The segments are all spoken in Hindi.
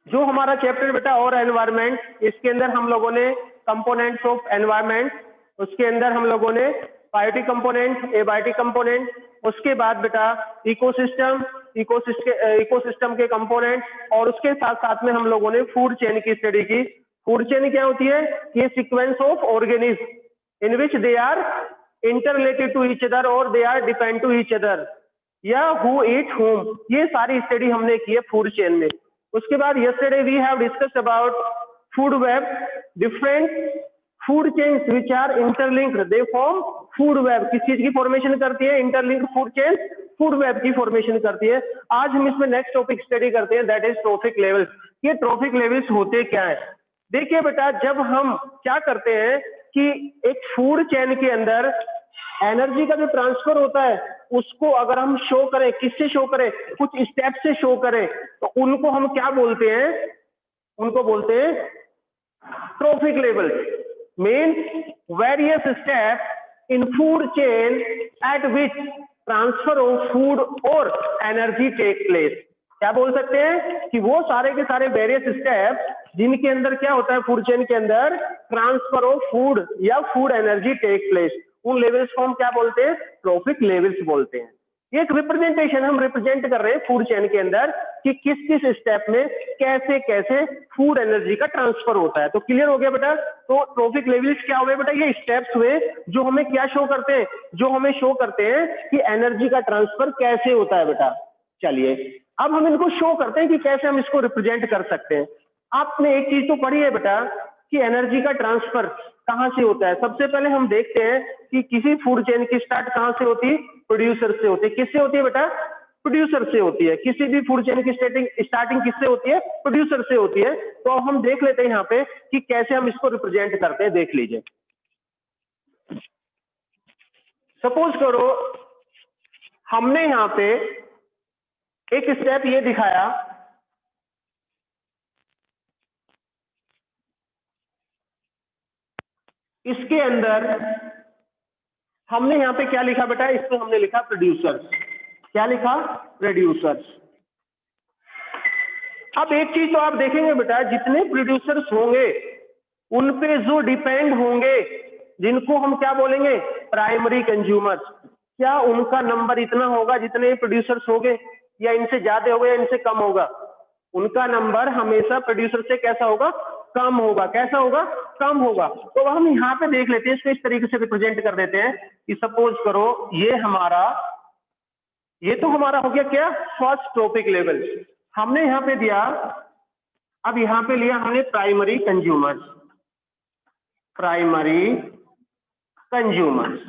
जो हमारा चैप्टर बेटा और एनवायरमेंट, इसके अंदर हम लोगों ने कंपोनेंट्स ऑफ एनवायरमेंट, उसके अंदर हम लोगों ने बायोटिक कंपोनेंट, एबायोटिक कंपोनेंट, उसके बाद बेटा इकोसिस्टम के कंपोनेंट, और उसके साथ साथ में हम लोगों ने फूड चेन की स्टडी की। फूड चेन क्या होती है? ये sequence of organism in which they are interrelated to each other और they are depend to each other, या हु ईट होम, ये सारी स्टडी हमने की है फूड चेन में। उसके बाद yesterday we have discussed about food web, different food chains which are interlinked, they form food web. किस चीज की फॉर्मेशन करती है? Interlinked food chain food web की फॉर्मेशन करती है। आज हम इसमें नेक्स्ट टॉपिक स्टडी करते हैं, दैट इज ट्रॉफिक लेवल्स। ये ट्रॉफिक लेवल्स होते क्या है? देखिए बेटा, जब हम क्या करते हैं कि एक फूड चेन के अंदर एनर्जी का जो ट्रांसफर होता है उसको अगर हम शो करें, किससे शो करें? कुछ स्टेप से शो करें, तो उनको हम क्या बोलते हैं? उनको बोलते हैं trophic levels. Means various step in food chain eight which transfer of food और एनर्जी टेक प्लेस। क्या बोल सकते हैं कि वो सारे के सारे वेरियस स्टेप जिनके अंदर क्या होता है फूड चेन के अंदर ट्रांसफर ऑफ फूड या फूड एनर्जी टेक प्लेस, उन लेवल्स को हम क्या बोलते हैं? ट्रॉफिक लेवल्स बोलते हैं। ये एक रिप्रेजेंटेशन हम रिप्रेजेंट कर रहे हैं फूड चेन के अंदर कि किस किस स्टेप में कैसे कैसे फूड एनर्जी का ट्रांसफर होता है। तो क्लियर हो गया बेटा? तो ट्रॉफिक लेवल्स क्या हुए बेटा? ये स्टेप्स हुए जो हमें क्या शो करते हैं? जो हमें शो करते हैं कि एनर्जी का ट्रांसफर कैसे होता है बेटा। चलिए अब हम इनको शो करते हैं कि कैसे हम इसको रिप्रेजेंट कर सकते हैं। आपने एक चीज तो पढ़ी है बेटा कि एनर्जी का ट्रांसफर कहां से होता है। सबसे पहले हम देखते हैं कि किसी फूड चेन की स्टार्ट कहां से होती है? प्रोड्यूसर से होती है। किससे होती है बेटा? प्रोड्यूसर से होती है। किसी भी फूड चेन की स्टार्टिंग किससे होती है? प्रोड्यूसर से होती है। तो अब हम देख लेते हैं यहाँ पे कि कैसे हम इसको रिप्रेजेंट करते हैं। देख लीजिए, सपोज करो हमने यहाँ पे एक स्टेप ये दिखाया, इसके अंदर हमने यहाँ पे क्या लिखा बेटा? इसमें हमने लिखा प्रोड्यूसर्स। क्या लिखा? प्रोड्यूसर्स। अब एक चीज तो आप देखेंगे बेटा, जितने प्रोड्यूसर्स होंगे उन पे जो डिपेंड होंगे, जिनको हम क्या बोलेंगे? प्राइमरी कंज्यूमर्स, क्या उनका नंबर इतना होगा जितने प्रोड्यूसर्स होंगे, या इनसे ज्यादा होगा या इनसे कम होगा? उनका नंबर हमेशा प्रोड्यूसर से कैसा होगा? कम होगा। कैसा होगा? कम होगा। तो हम यहाँ पे देख लेते हैं, इसको इस तरीके से रिप्रेजेंट कर देते हैं कि सपोज करो ये तो हमारा हो गया क्या? फर्स्ट ट्रॉफिक लेवल हमने यहाँ पे दिया। अब यहाँ पे लिया हमने प्राइमरी कंज्यूमर्स, प्राइमरी कंज्यूमर्स,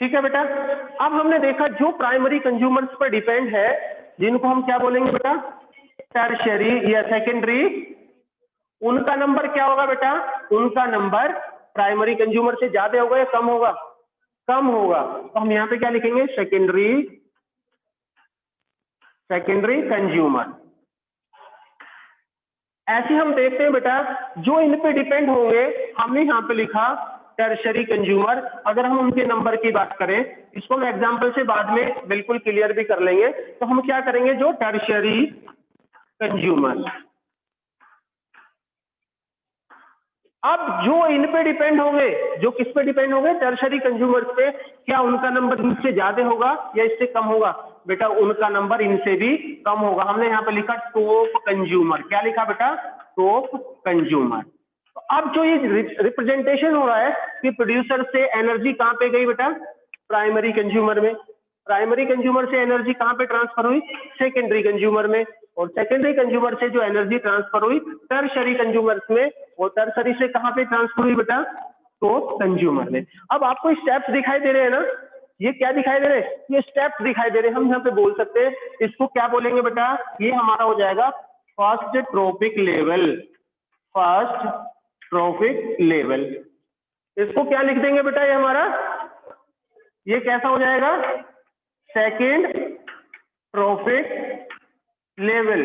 ठीक है बेटा। अब हमने देखा जो प्राइमरी कंज्यूमर्स पर डिपेंड है, जिनको हम क्या बोलेंगे बेटा? टर्शियरी या सेकेंडरी, उनका नंबर क्या होगा बेटा? उनका नंबर प्राइमरी कंज्यूमर से ज्यादा होगा या कम होगा? कम होगा। तो हम यहाँ पे क्या लिखेंगे? Secondary consumer. ऐसे हम देखते हैं बेटा, जो इन पे डिपेंड होंगे हमने यहाँ पे लिखा टर्शरी कंज्यूमर। अगर हम उनके नंबर की बात करें, इसको हम एग्जांपल से बाद में बिल्कुल क्लियर भी कर लेंगे। तो हम क्या करेंगे? जो टर्शरी कंज्यूमर, अब जो इन पे डिपेंड होंगे, जो किस पे डिपेंड होंगे? टर्शरी कंज्यूमर्स पे, क्या उनका नंबर इनसे ज्यादा होगा या इससे कम होगा? बेटा उनका नंबर इनसे भी कम होगा। हमने यहाँ पे लिखा टॉप कंज्यूमर। क्या लिखा बेटा? Top consumer. तो अब जो ये रिप्रेजेंटेशन हो रहा है कि प्रोड्यूसर से एनर्जी कहाँ पे गई बेटा? प्राइमरी कंज्यूमर में। प्राइमरी कंज्यूमर से एनर्जी कहाँ पे ट्रांसफर हुई? सेकेंडरी कंज्यूमर में। और सेकेंडरी कंज्यूमर से जो एनर्जी ट्रांसफर हुई टर्शरी कंज्यूमर्स में, और टर्शरी से कहाँ पे ट्रांसफर हुई बेटा? टॉप कंज्यूमर में। अब आपको स्टेप्स दिखाई दे रहे हैं ना? ये क्या दिखाई दे रहे हैं? ये स्टेप्स दिखाई दे रहे हैं। हम यहाँ पे बोल सकते हैं, इसको क्या बोलेंगे बेटा? ये हमारा हो जाएगा first trophic level. First trophic level, इसको क्या लिख देंगे बेटा? ये हमारा, ये कैसा हो जाएगा? Second trophic level.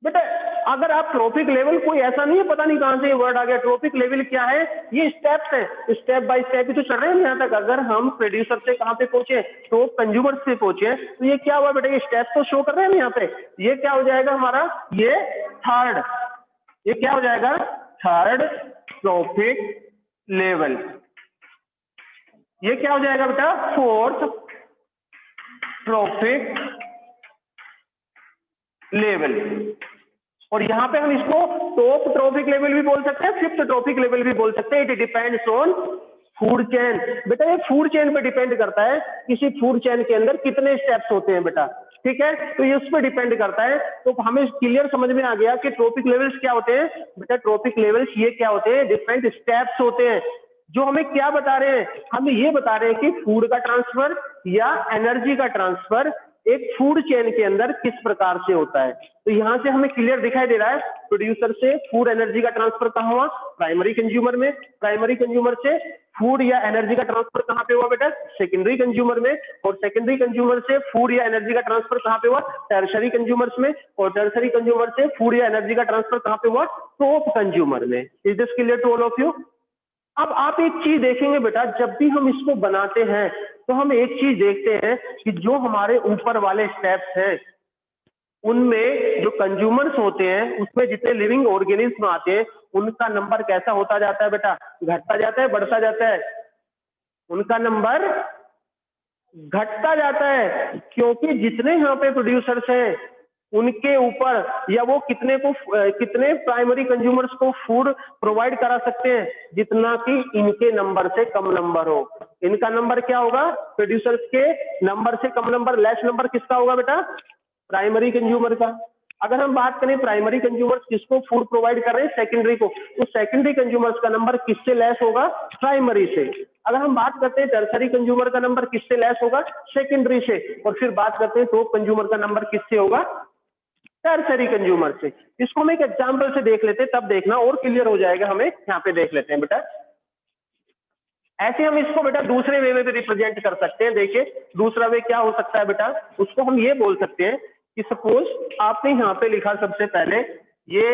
बेटा अगर आप ट्रॉफिक लेवल, कोई ऐसा नहीं है पता नहीं कहां से ये वर्ड आ गया, ट्रॉफिक लेवल क्या है, ये स्टेप्स है, स्टेप बाय स्टेप ही तो चल रहे हैं यहाँ तक। अगर हम प्रोड्यूसर से कहां पे पहुंचे, तो कंज्यूमर से पहुंचे, तो ये क्या हुआ बेटा, ये स्टेप्स तो शो कर रहे हैं यहाँ पे। ये क्या हो जाएगा हमारा, ये थर्ड, ये क्या हो जाएगा, थर्ड ट्रॉफिक लेवल। ये क्या हो जाएगा बेटा, फोर्थ ट्रॉफिक लेवल। और यहां पे हम इसको टॉप ट्रॉफिक लेवल भी बोल सकते हैं, फिफ्थ ट्रॉफिक लेवल भी बोल सकते हैं। It depends on food chain. बेटा ये फूड चेन पे डिपेंड करता है, किसी फूड चेन के अंदर कितने स्टेप्स होते हैं बेटा, ठीक है, तो ये उस पर डिपेंड करता है। तो हमें क्लियर समझ में आ गया कि ट्रॉफिक लेवल्स क्या होते हैं बेटा। ट्रॉफिक लेवल्स ये क्या होते हैं, डिफरेंट स्टेप्स होते हैं, जो हमें क्या बता रहे हैं, हमें ये बता रहे हैं कि फूड का ट्रांसफर या एनर्जी का ट्रांसफर एक फूड चेन के अंदर किस प्रकार से होता है। तो यहां से हमें क्लियर दिखाई दे रहा है, प्रोड्यूसर से फूड एनर्जी का ट्रांसफर कहां हुआ, प्राइमरी कंज्यूमर में। प्राइमरी कंज्यूमर से फूड या एनर्जी का ट्रांसफर कहां पे हुआ बेटा, सेकेंडरी कंज्यूमर में। और सेकेंडरी कंज्यूमर से फूड या एनर्जी का ट्रांसफर कहां पे हुआ, टर्शरी कंज्यूमर्स में। और टर्शरी कंज्यूमर से फूड या एनर्जी का ट्रांसफर कहां पे हुआ, टॉप कंज्यूमर में। Is this clear to all of you. अब आप एक चीज देखेंगे बेटा, जब भी हम इसको बनाते हैं तो हम एक चीज देखते हैं कि जो हमारे ऊपर वाले स्टेप्स हैं उनमें जो कंज्यूमर्स होते हैं, उसमें जितने लिविंग ऑर्गेनिज्म आते हैं, उनका नंबर कैसा होता जाता है बेटा, घटता जाता है, बढ़ता जाता है, उनका नंबर घटता जाता है। क्योंकि जितने यहाँ पे प्रोड्यूसर्स हैं उनके ऊपर, या वो कितने प्राइमरी कंज्यूमर्स को फूड प्रोवाइड करा सकते हैं, जितना कि इनके नंबर से कम नंबर हो। इनका नंबर क्या होगा, प्रोड्यूसर्स के नंबर से कम नंबर, लेस नंबर किसका होगा बेटा, प्राइमरी कंज्यूमर का। अगर हम बात करें प्राइमरी कंज्यूमर्स किसको फूड प्रोवाइड कर रहे हैं, सेकेंडरी को, तो सेकेंडरी कंज्यूमर्स का नंबर किससे लेस होगा, प्राइमरी से। अगर हम बात करते हैं टर्सरी कंज्यूमर का नंबर किससे लेस होगा, सेकेंडरी से। और फिर बात करते हैं टॉप कंज्यूमर का नंबर किससे होगा, टर्सरी कंज्यूमर से। इसको हम एक एग्जांपल से देख लेते हैं, तब देखना और क्लियर हो जाएगा हमें। यहाँ पे देख लेते हैं बेटा, ऐसे हम इसको बेटा दूसरे वे में भी रिप्रेजेंट कर सकते हैं। देखिए दूसरा वे क्या हो सकता है बेटा, उसको हम ये बोल सकते हैं कि सपोज आपने यहाँ पे लिखा सबसे पहले ये,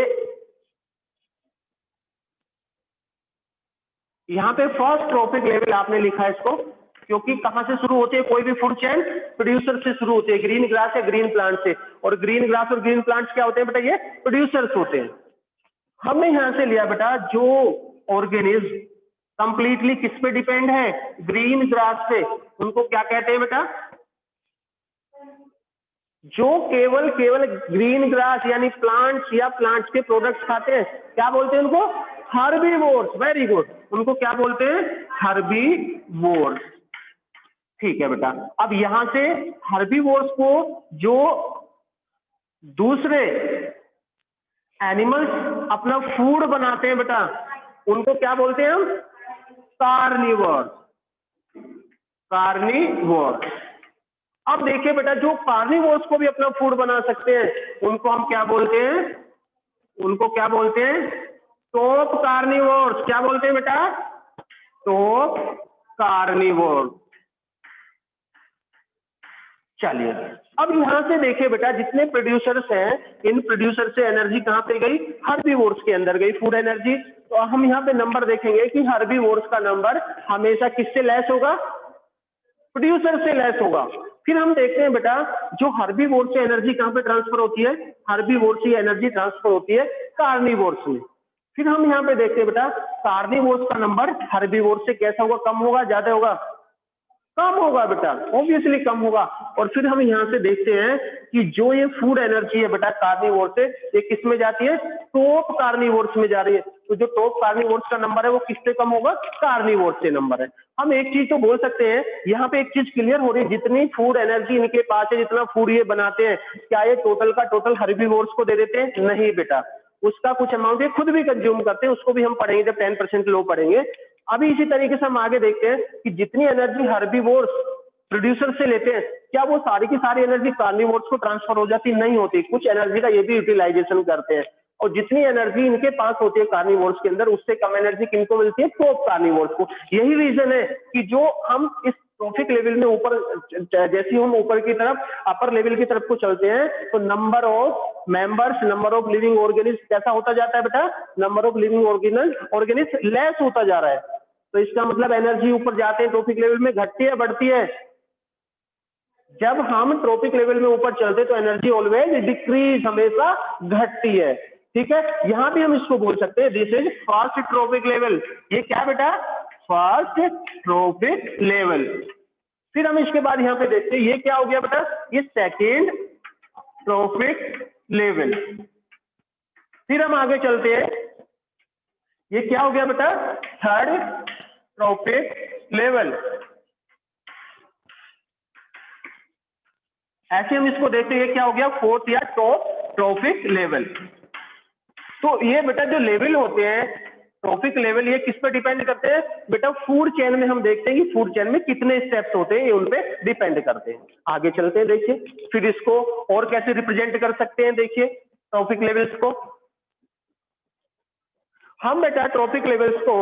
यहाँ पे फर्स्ट ट्रॉफिक लेवल आपने लिखा इसको, क्योंकि कहां से शुरू होती है कोई भी फूड चेन, प्रोड्यूसर से शुरू होती है, ग्रीन ग्रास या ग्रीन प्लांट से। और ग्रीन ग्रास और ग्रीन प्लांट्स क्या होते हैं बेटा, ये प्रोड्यूसर्स होते हैं। हमने यहां से लिया बेटा जो ऑर्गेनिज्म कंप्लीटली किस पे डिपेंड है, ग्रीन ग्रास पे, उनको क्या कहते हैं बेटा, जो केवल ग्रीन ग्रास यानी प्लांट्स या प्लांट्स के प्रोडक्ट्स खाते हैं, क्या बोलते हैं उनको, हर्बीवोर्स। वेरी गुड, उनको क्या बोलते हैं, हर्बीवोर्स। ठीक है बेटा, अब यहां से हर्बीवोर्स को जो दूसरे एनिमल्स अपना फूड बनाते हैं बेटा, उनको क्या बोलते हैं हम, कार्निवोर्स। कार्निवोर्स। अब देखिए बेटा, जो कार्निवोर्स को भी अपना फूड बना सकते हैं उनको हम क्या बोलते हैं, उनको क्या बोलते हैं, टॉप कार्निवोर्स। क्या बोलते हैं बेटा, टॉप कार्निवोर्स। चलिए अब यहां से देखिए बेटा, जितने प्रोड्यूसर्स हैं, इन प्रोड्यूसर से एनर्जी कहां पे गई, हर्बीवोर्स के अंदर गई फूड एनर्जी। तो हम यहां पे नंबर देखेंगे कि हर्बीवोर्स का नंबर हमेशा किससे लेस होगा, प्रोड्यूसर से लेस होगा। फिर हम देखते हैं बेटा, जो हर्बीवोर्स से एनर्जी कहां पे ट्रांसफर होती है, हर्बीवोर्स से एनर्जी ट्रांसफर होती है कार्निवोर्स में। फिर हम यहाँ पे देखते हैं बेटा, कार्निवोर्स का नंबर हर्बीवोर्स से कैसा होगा, कम होगा, ज्यादा होगा, कम होगा बेटा, ऑब्वियसली कम होगा। और फिर हम यहाँ से देखते हैं कि जो ये फूड एनर्जी है बेटा कार्निवोर से, ये किस में जाती है, टॉप कार्निवोर्स में जा रही है। तो जो टॉप कार्निवोर्स का नंबर है वो किससे कम होगा, कार्निवोर से नंबर है। हम एक चीज तो बोल सकते हैं, यहाँ पे एक चीज क्लियर हो रही है, जितनी फूड एनर्जी इनके पास है, जितना फूड ये बनाते हैं, क्या ये टोटल का टोटल हर्बीवोर्स को दे देते हैं, नहीं बेटा, उसका कुछ अमाउंट ये खुद भी कंज्यूम करते हैं, उसको भी हम पढ़ेंगे जब 10% लो पढ़ेंगे। अभी इसी तरीके से हम आगे देखते हैं कि जितनी एनर्जी हर्बीवोर्स प्रोड्यूसर से लेते हैं, क्या वो सारी की सारी एनर्जी कार्निवोर्स को ट्रांसफर हो जाती, नहीं होती, कुछ एनर्जी का ये भी यूटिलाइजेशन करते हैं। और जितनी एनर्जी इनके पास होती है कार्निवोर्स के अंदर, उससे कम एनर्जी किनको मिलती है, टॉप कार्निवोर्स को। यही रीजन है कि जो हम इस ट्रॉफिक लेवल में ऊपर, जैसे हम ऊपर की तरफ अपर लेवल की तरफ को चलते हैं, तो number of members, number of living organism कैसा होता जाता है बेटा, number of living organism less होता जा रहा है। तो इसका मतलब एनर्जी ऊपर जाते हैं ट्रॉपिक लेवल में, घटती है बढ़ती है? जब हम ट्रॉपिक लेवल में ऊपर चलते तो एनर्जी ऑलवेज डिक्रीज, हमेशा घटती है। ठीक है, यहां भी हम इसको बोल सकते हैं this is first trophic level. ये क्या बेटा, फर्स्ट ट्रॉपिक लेवल। फिर हम इसके बाद यहाँ पे देखते हैं ये क्या हो गया बेटा, ये सेकेंड ट्रॉपिक लेवल। फिर हम आगे चलते हैं, ये क्या हो गया बेटा, थर्ड ट्रॉपिक लेवल। ऐसे हम इसको देखते हैं, ये क्या हो गया, फोर्थ या टॉप ट्रॉपिक लेवल। तो ये बेटा जो लेवल होते हैं ट्रॉपिक लेवल, ये किस पर डिपेंड करते हैं बेटा, फूड चेन में हम देखते हैं कि फूड चेन में कितने स्टेप्स होते हैं, ये उन पे डिपेंड करते हैं। आगे चलते हैं, देखिए फिर इसको और कैसे रिप्रेजेंट कर सकते हैं। देखिए ट्रॉपिक लेवल्स को हम बेटा ट्रॉपिक लेवल्स को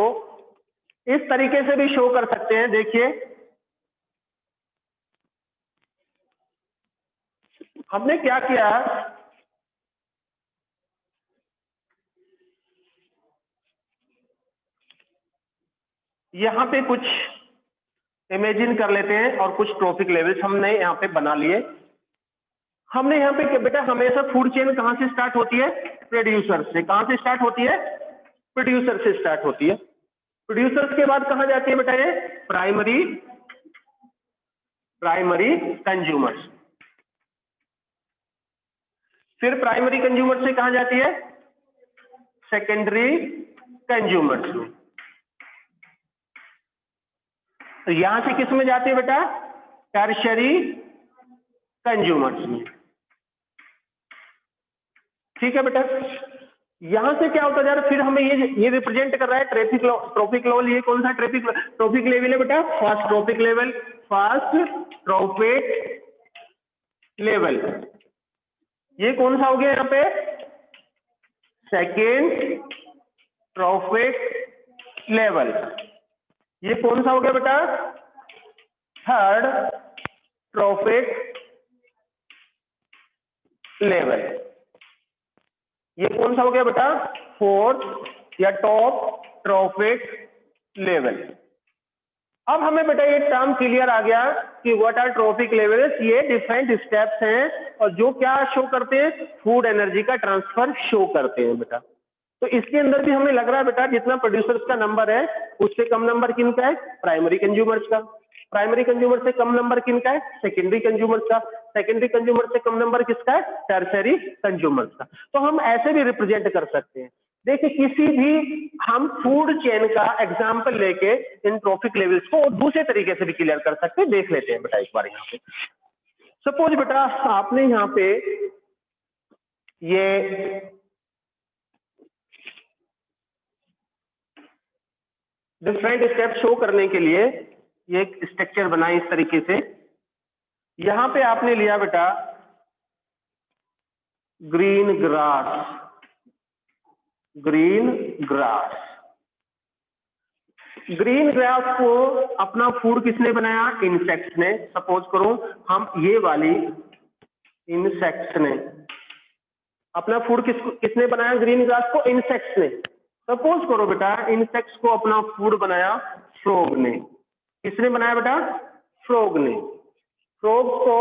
इस तरीके से भी शो कर सकते हैं। देखिए हमने क्या किया, यहां पे कुछ इमेजिन कर लेते हैं और कुछ ट्रॉपिक लेवल्स हमने यहाँ पे बना लिए। हमने यहाँ पे बेटा हमेशा फूड चेन कहां से स्टार्ट होती है, प्रोड्यूसर से। कहां से स्टार्ट होती है, प्रोड्यूसर से स्टार्ट होती है। प्रोड्यूसर्स के बाद कहां जाती है बेटा, ये प्राइमरी कंज्यूमर्स। फिर प्राइमरी कंज्यूमर से कहां जाती है, सेकेंडरी कंज्यूमर्स में। तो यहां से किस में जाती है बेटा, टर्शरी कंज्यूमर्स में। ठीक है बेटा, यहां से क्या होता जा रहा है, फिर हमें ये रिप्रेजेंट कर रहा है ट्रॉपिक लेवल। ये कौन सा ट्रॉपिक लेवल है बेटा, first trophic level, first trophic level. ये कौन सा हो गया यहाँ पे, सेकेंड ट्रॉपिक लेवल। ये कौन सा हो गया बेटा, थर्ड ट्रॉपिक लेवल। ये कौन सा हो गया बेटा, फोर्थ या टॉप ट्रॉपिक लेवल। अब हमें बेटा ये टर्म क्लियर आ गया कि व्हाट आर ट्रॉपिक लेवल्स। ये डिफरेंट स्टेप्स हैं और जो क्या शो करते हैं, फूड एनर्जी का ट्रांसफर शो करते हैं बेटा। तो इसके अंदर भी हमें लग रहा है बेटा जितना प्रोड्यूसर्स का नंबर है उससे कम नंबर किनका है, प्राइमरी कंज्यूमर्स का। प्राइमरी कंज्यूमर से कम नंबर किनका है, सेकेंडरी कंज्यूमर्स का। सेकेंडरी कंज्यूमर से कम नंबर किसका है, टर्शरी कंज्यूमर्स का। तो हम ऐसे भी रिप्रेजेंट कर सकते हैं। देखिए किसी भी हम फूड चेन का एग्जांपल लेके इन ट्रॉपिक लेवल्स को दूसरे तरीके से भी क्लियर कर सकते हैं। देख लेते हैं बेटा एक बार यहाँ पे। सपोज बेटा आपने यहाँ पे ये डिफरेंट स्टेप शो करने के लिए ये एक स्ट्रक्चर बनाई इस तरीके से। यहां पे आपने लिया बेटा ग्रीन ग्रास को अपना फूड किसने बनाया, इंसेक्ट्स ने। सपोज करो हम ये वाली इंसेक्ट्स ने अपना फूड किसने बनाया, ग्रीन ग्रास को इंसेक्ट्स ने। सपोज करो बेटा इंसेक्ट्स को अपना फूड बनाया फ्रॉग ने। किसने बनाया बेटा, फ्रॉग ने। फ्रॉग को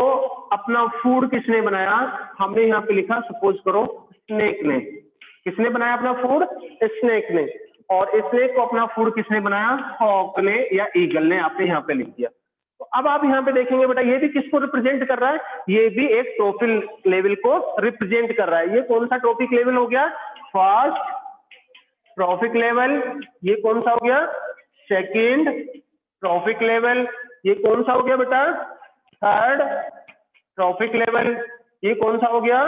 अपना फूड किसने बनाया, हमने यहाँ पे लिखा सपोज करो स्नेक ने। किसने बनाया अपना फूड, स्नेक ने। और स्नेक को अपना फूड किसने बनाया, हॉक ने या ईगल ने। आपने यहाँ पे लिख दिया। तो अब आप यहाँ पे देखेंगे बेटा ये भी किसको रिप्रेजेंट कर रहा है, ये भी एक ट्रॉपिक लेवल को रिप्रेजेंट कर रहा है। ये कौन सा ट्रॉपिक लेवल हो गया, फर्स्ट ट्रॉपिक लेवल। ये कौन सा हो गया, सेकेंड ट्रॉपिक लेवल। ये कौन सा हो गया बेटा, थर्ड ट्रॉपिक लेवल। ये कौन सा हो गया,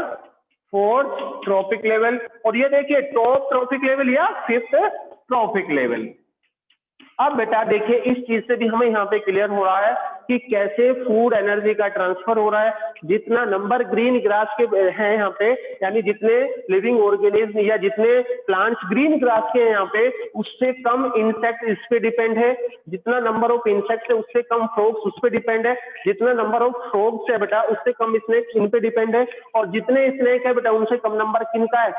फोर्थ ट्रॉपिक लेवल। और ये देखिए टॉप ट्रॉपिक लेवल या फिफ्थ ट्रॉपिक लेवल। अब बेटा देखिए इस चीज से भी हमें यहाँ पे क्लियर हो रहा है कि कैसे फूड एनर्जी का ट्रांसफर हो रहा है। जितना नंबर ग्रीन ग्रास के हैं यहाँ पे, यानी जितने लिविंग ऑर्गेनिज्म या जितने प्लांट्स ग्रीन ग्रास के हैं यहाँ पे, उससे कम इंसेक्ट इस पे डिपेंड है। जितना नंबर ऑफ इंसेक्ट है उससे कम फ्रॉग्स उस पे डिपेंड है। जितना नंबर ऑफ फ्रॉग्स है बेटा उससे कम स्नेक्स इन पे डिपेंड है। और जितने स्नेक है बेटा उनसे कम नंबर किनका है,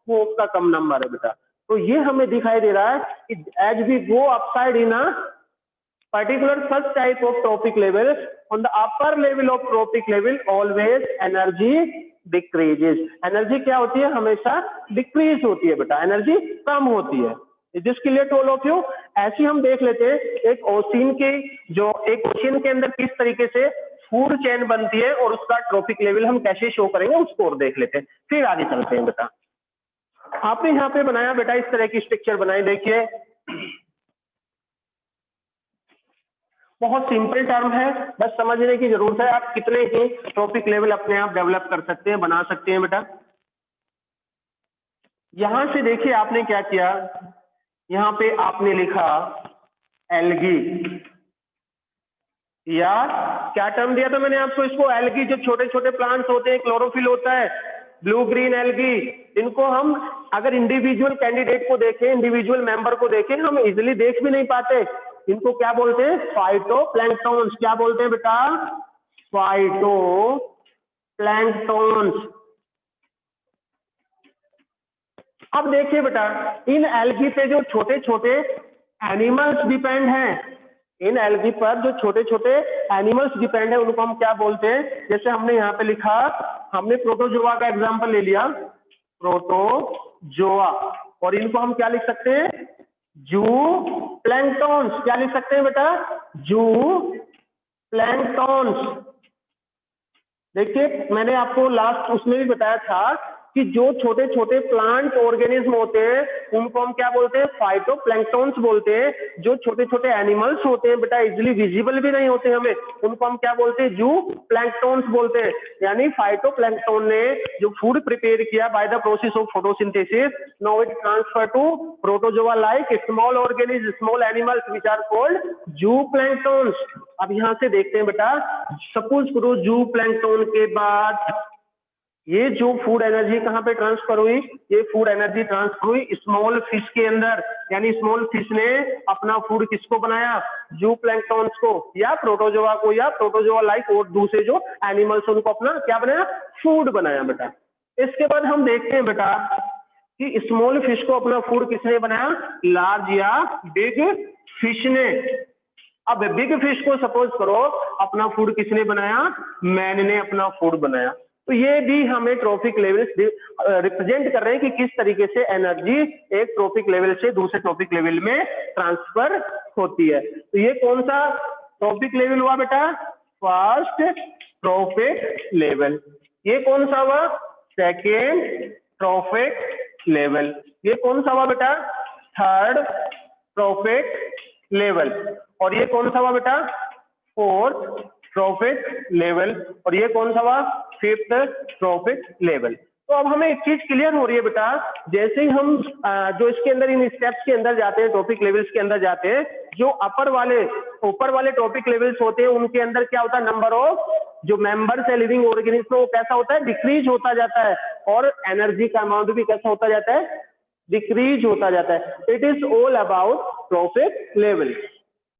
वो का कम नंबर है बेटा। तो ये हमें दिखाई दे रहा है कि as we go upside in a particular such type of trophic level, on the upper level of trophic level always energy decreases। Energy क्या होती है, हमेशा डिक्रीज होती है बेटा, एनर्जी कम होती है। This clear to all of you. ऐसे हम देख लेते हैं एक ओशियन के, जो एक ओशियन के अंदर किस तरीके से फूड चेन बनती है और उसका ट्रॉपिक लेवल हम कैसे शो करेंगे उसको और देख लेते हैं, फिर आगे चलते हैं बेटा। आपने यहाँ पे बनाया बेटा, इस तरह की स्ट्रक्चर बनाई, देखिए बहुत सिंपल टर्म है, बस समझने की जरूरत है। आप कितने ही टॉपिक लेवल अपने आप डेवलप कर सकते हैं, बना सकते हैं बेटा। यहां से देखिए आपने क्या किया, यहां पे आपने लिखा एल्गी, या क्या टर्म दिया था मैंने आपको, इसको एल्गी, जो छोटे छोटे प्लांट्स होते हैं, क्लोरोफिल होता है, ब्लू ग्रीन एल्गी। इनको हम अगर इंडिविजुअल कैंडिडेट को देखें, इंडिविजुअल मेंबर को देखें, हम इजिली देख भी नहीं पाते। इनको क्या बोलते हैं, फाइटोप्लैंक्टन्स। क्या बोलते हैं बेटा, फाइटोप्लैंक्टन्स। अब देखिए बेटा, इन एल्गी पे जो छोटे छोटे एनिमल्स डिपेंड हैं, इन एल्गी पर जो छोटे छोटे एनिमल्स डिपेंड है, उनको हम क्या बोलते हैं। जैसे हमने यहाँ पे लिखा, हमने प्रोटोजोआ का एग्जांपल ले लिया, प्रोटोजोआ, और इनको हम क्या लिख सकते हैं, जू प्लैंक्टन्स। क्या लिख सकते हैं बेटा, जू प्लैंक्टन्स। देखिए मैंने आपको लास्ट उसमें भी बताया था कि जो छोटे छोटे प्लांट ऑर्गेनिज्म होते हैं उनको हम क्या बोलते हैं, फाइटोप्लैंक्टन्स बोलते हैं। जो छोटे छोटे एनिमल्स होते हैं बेटा, इजिली विजिबल भी नहीं होते हमें, उनको हम क्या बोलते हैं, जू प्लैंक्टन्स बोलते हैं। यानी फाइटोप्लैंक्टन ने जो फूड प्रिपेयर किया by the process of photosynthesis, now it transfer to protozoa like small organism, small animals which are called zooplanktons. अब यहां से देखते हैं बेटा, सपोज करो जू प्लैंक्टन के बाद ये जो फूड एनर्जी कहां पे ट्रांसफर हुई, ये फूड एनर्जी ट्रांसफर हुई स्मॉल फिश के अंदर। यानी स्मॉल फिश ने अपना फूड किसको बनाया, जू प्लैंक्टन्स को, या प्रोटोजोआ को, या प्रोटोजोआ लाइक और दूसरे जो एनिमल्स उनको अपना क्या बनाया, फूड बनाया बेटा। इसके बाद हम देखते हैं बेटा कि स्मॉल फिश को अपना फूड किसने बनाया, लार्ज या बिग फिश ने। अब बिग फिश को सपोज करो अपना फूड किसने बनाया, मैन ने अपना फूड बनाया। तो ये भी हमें ट्रॉपिक लेवल्स रिप्रेजेंट कर रहे हैं कि किस तरीके से एनर्जी एक ट्रॉपिक लेवल से दूसरे ट्रॉपिक लेवल में ट्रांसफर होती है। तो ये कौन सा ट्रॉपिक लेवल हुआ बेटा, फर्स्ट ट्रॉपिक लेवल। ये कौन सा हुआ, सेकेंड ट्रॉपिक लेवल। ये कौन सा हुआ बेटा, थर्ड ट्रॉपिक लेवल। और ये कौन सा हुआ बेटा, फोर्थ ट्रॉपिक लेवल। और ये कौन सा हुआ, फिफ्थ ट्रॉपिक लेवल। तो अब हमें एक चीज क्लियर हो रही है बेटा, जैसे ही हम जो इसके अंदर इन स्टेप्स के अंदर जाते हैं, ट्रॉपिक लेवल्स के अंदर जाते हैं, जो ऊपर वाले ट्रॉपिक लेवल्स होते हैं उनके अंदर क्या होता है, नंबर ऑफ जो मेंबर्स है लिविंग ऑर्गेनिज्म वो कैसा होता है, डिक्रीज होता जाता है, और एनर्जी का अमाउंट भी कैसा होता जाता है, डिक्रीज होता जाता है। It is all about trophic level.